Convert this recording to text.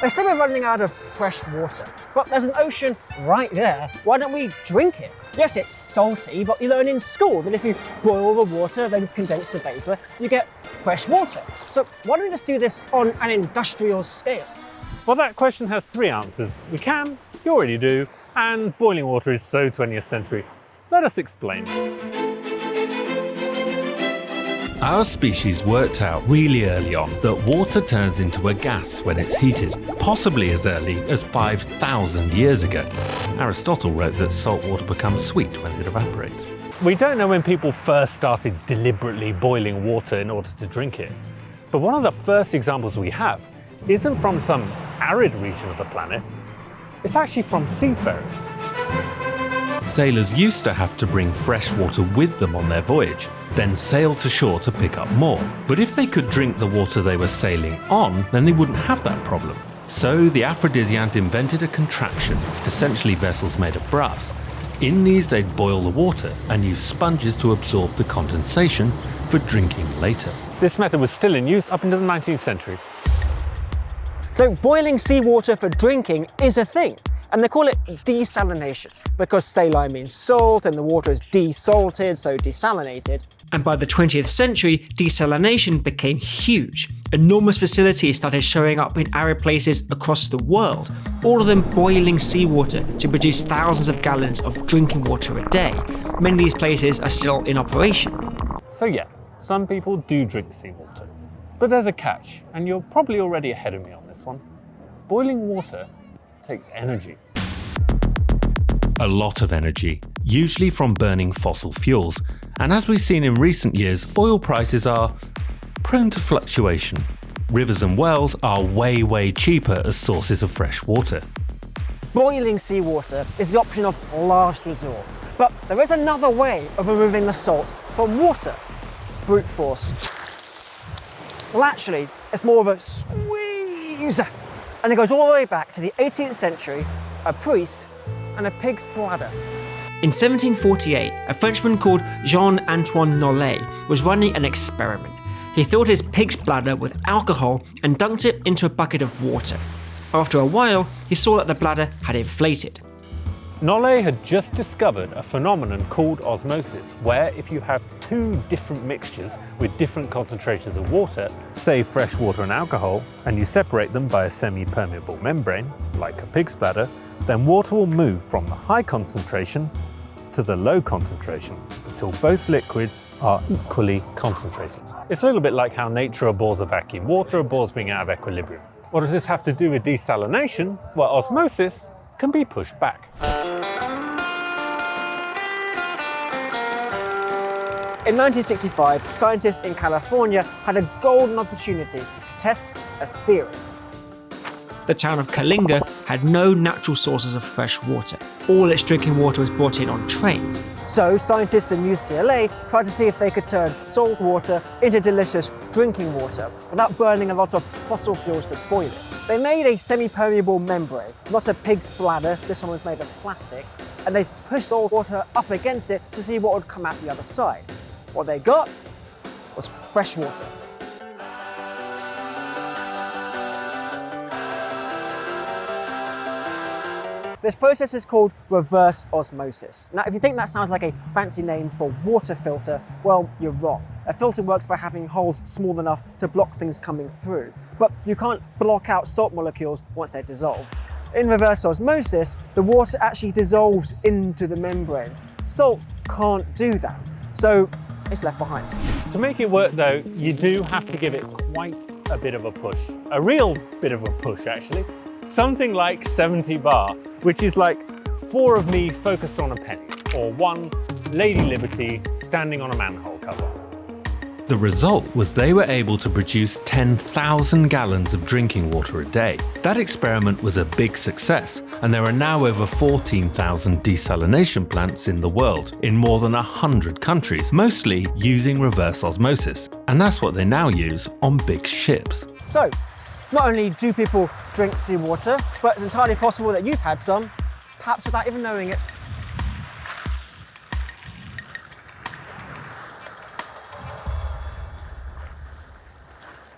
They say we're running out of fresh water, but there's an ocean right there. Why don't we drink it? Yes, it's salty, but you learn in school that if you boil the water, then condense the vapor, you get fresh water. So why don't we just do this on an industrial scale? Well, that question has three answers. We can, you already do, and boiling water is so 20th century. Let us explain. Our species worked out really early on that water turns into a gas when it's heated, possibly as early as 5,000 years ago. Aristotle wrote that salt water becomes sweet when it evaporates. We don't know when people first started deliberately boiling water in order to drink it, but one of the first examples we have isn't from some arid region of the planet, it's actually from seafarers. Sailors used to have to bring fresh water with them on their voyage, then sail to shore to pick up more. But if they could drink the water they were sailing on, then they wouldn't have that problem. So the aphrodisiacs invented a contraption, essentially vessels made of brass. In these they'd boil the water and use sponges to absorb the condensation for drinking later. This method was still in use up into the 19th century. So boiling seawater for drinking is a thing, and they call it desalination because saline means salt and the water is desalted, so desalinated. And by the 20th century, desalination became huge. Enormous facilities started showing up in arid places across the world, all of them boiling seawater to produce thousands of gallons of drinking water a day. Many of these places are still in operation. So yeah, some people do drink seawater. But there's a catch, and you're probably already ahead of me on this one. Boiling water takes energy. A lot of energy, usually from burning fossil fuels. And as we've seen in recent years, oil prices are prone to fluctuation. Rivers and wells are way cheaper as sources of fresh water. Boiling seawater is the option of last resort. But there is another way of removing the salt from water. Brute force. Well, actually, it's more of a squeeze. And it goes all the way back to the 18th century, a priest and a pig's bladder. In 1748, a Frenchman called Jean-Antoine was running an experiment. He filled his pig's bladder with alcohol and dunked it into a bucket of water. After a while, he saw that the bladder had inflated. Nollet had just discovered a phenomenon called osmosis, where if you have two different mixtures with different concentrations of water, say fresh water and alcohol, and you separate them by a semi-permeable membrane, like a pig's bladder, then water will move from the high concentration to the low concentration until both liquids are equally concentrated. It's a little bit like how nature abhors a vacuum. Water abhors being out of equilibrium. What does this have to do with desalination? Well, osmosis can be pushed back. In 1965, scientists in California had a golden opportunity to test a theory. The town of Coalinga had no natural sources of fresh water. All its drinking water was brought in on trains. So scientists in UCLA tried to see if they could turn salt water into delicious drinking water without burning a lot of fossil fuels to boil it. They made a semi-permeable membrane, not a pig's bladder, this one was made of plastic, and they pushed salt water up against it to see what would come out the other side. What they got was fresh water. This process is called reverse osmosis. Now, if you think that sounds like a fancy name for water filter, well, you're wrong. A filter works by having holes small enough to block things coming through, but you can't block out salt molecules once they're dissolved. In reverse osmosis, the water actually dissolves into the membrane. Salt can't do that, so it's left behind. To make it work though, you do have to give it quite a bit of a push. A real bit of a push, actually. Something like 70 bar, which is like 4 of me focused on a penny, or 1 Lady Liberty standing on a manhole cover. The result was they were able to produce 10,000 gallons of drinking water a day. That experiment was a big success, and there are now over 14,000 desalination plants in the world, in more than 100 countries, mostly using reverse osmosis. And that's what they now use on big ships. So, not only do people drink seawater, but it's entirely possible that you've had some, perhaps without even knowing it.